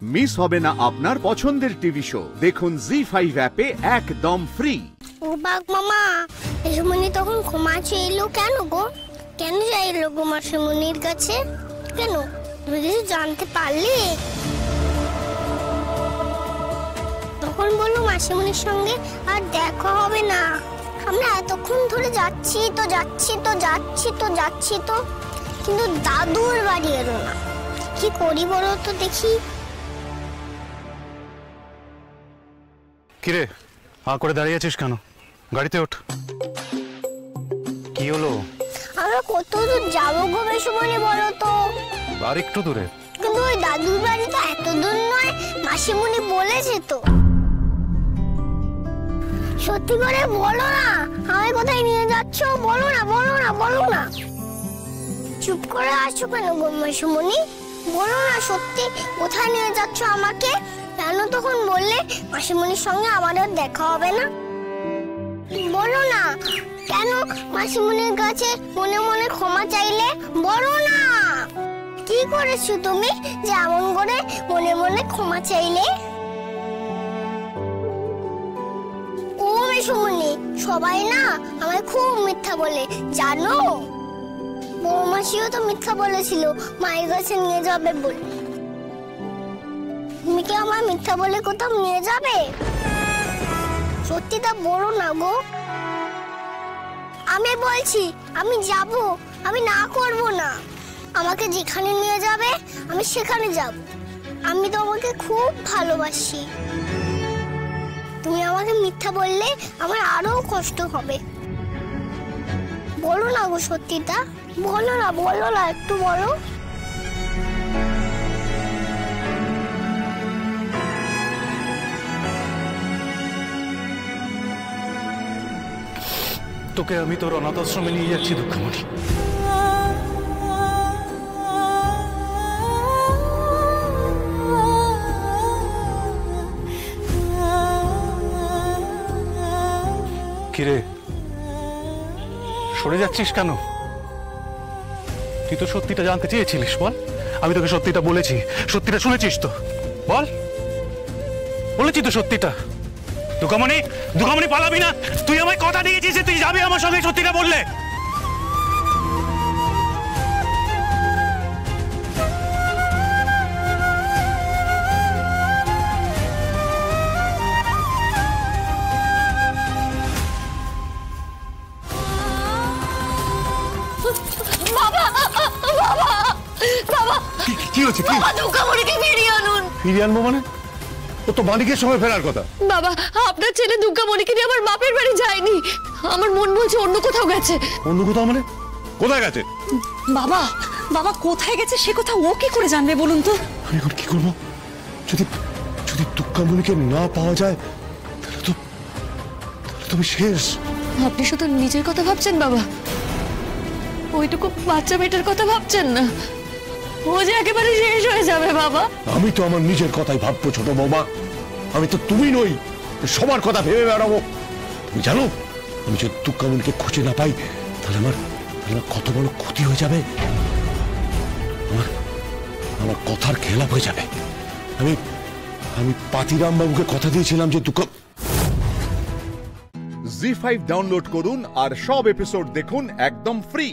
Miss হবে না আপনার পছন্দের টিভি শো। দেখুন জি5 অ্যাপে একদম ফ্রি। ও বাঘ মামা, মাসিমণি তখন ক্ষমা চাইলো কেন গো? কেন চাইলো গো মাসিমণির কাছে? কেন, তুমি কিছু জানতে পারলে? তখন বললো মাসিমণির সঙ্গে আর দেখা হবে না। আমরা এতক্ষণ ধরে যাচ্ছি তো কিন্তু দাদুর বাড়ি এলো না। কি করি বলো তো দেখি। কিরে, হাঁ করে দাঁড়িয়ে আছিস কেন? গাড়িতে ওঠ। কি হলো? আমরা কত দূর যাবো গো মাসিমণি বলো তো? আর একটু দূরে। কিন্তু ওই দাদুর বাড়ি তো এত দূর নয়, মাসিমণি বলেছে তো। সত্যি করে বলো না, আমায় কোথায় নিয়ে যাচ্ছ? বলো না। চুপ করে আসছো কেন গো মাসিমণি? বলো না, সত্যি কোথায় নিয়ে যাচ্ছ আমাকে? কেন তখন বললে মাসিমণির সঙ্গে আমাদের দেখা হবে না? বলো না, কেন মাসিমণির কাছে মনে মনে ক্ষমা চাইলে? বলো না, কি করেছো তুমি যে এমন করে মনে মনে ক্ষমা চাইলে? ও মাসিমণি, সবাই না আমায় খুব মিথ্যা বলে জানো। বড় মাসিও তো মিথ্যা বলেছিল মায়ের কাছে নিয়ে যাবে বলে। তুমি কি আমার মিথ্যা বলে কোথাও নিয়ে যাবে? সত্যিটা বলো না গো। আমি বলছি আমি যাব, আমি না করব না। আমাকে যেখানে নিয়ে যাবে আমি সেখানে যাব। আমি তোমাকে খুব ভালোবাসি। তুমি আমাকে মিথ্যা বললে আমার আরো কষ্ট হবে। বলো না গো সত্যিটা, বলো না একটু বলো। তোকে আমি তোর অনাথ আশ্রমে নিয়ে যাচ্ছি দুঃখমণি। কিরে, সরে যাচ্ছিস কেন? তুই তো সত্যিটা জানতে চেয়েছিলিস, বল। আমি তোকে সত্যিটা বলেছি, সত্যিটা শুনেছিস তো? বল, বলেছি তো সত্যিটা। দুঃখমণি পালাবি না। তুই আমায় কথা দিয়েছিস যে তুই যাবি আমার সঙ্গে, সত্যিটা বললে। কি হচ্ছে? দুর্গামণিকে ফিরিয়ে আনুন। ফিরিয়ে আনবো মানে? ও তো মালিকের সঙ্গে ফেরার কথা। বাবা, আপনার ছেলে দুর্গামণিকে নিয়ে আমার বাপের বাড়ি যায়নি। আমার মন বলছে অন্য কোথাও গেছে। অন্য কোথাও মানে? কোথায় গেছে? বাবা কোথায় গেছে সে কথা ও কি করে জানবে বলুন তো? আমি এখন কি করবো? যদি দুর্গামণিকে না পাওয়া যায় তাহলে তো আমি শেষ। আপনি শুধু নিজের কথা ভাবছেন বাবা, ওইটুকু বাচ্চা মেয়েটার কথা ভাবছেন না। ও যে একেবারে শেষ হয়ে যাবে বাবা। আমি তো আমার নিজের কথাই ভাববো ছোট বৌমা। আমি তো তুমি নই, সবার কথা ভেবে বেড়াবো। তুমি জানো, আমি যদি দুর্গামণিকে খুঁজে না পাই তাহলে আমার কত বড় ক্ষতি হয়ে যাবে। আমার কথার খেলাপ হয়ে যাবে। আমি পাতিরাম বাবুকে কথা দিয়েছিলাম যে জি5 ডাউনলোড করুন আর সব এপিসোড দেখুন একদম ফ্রি।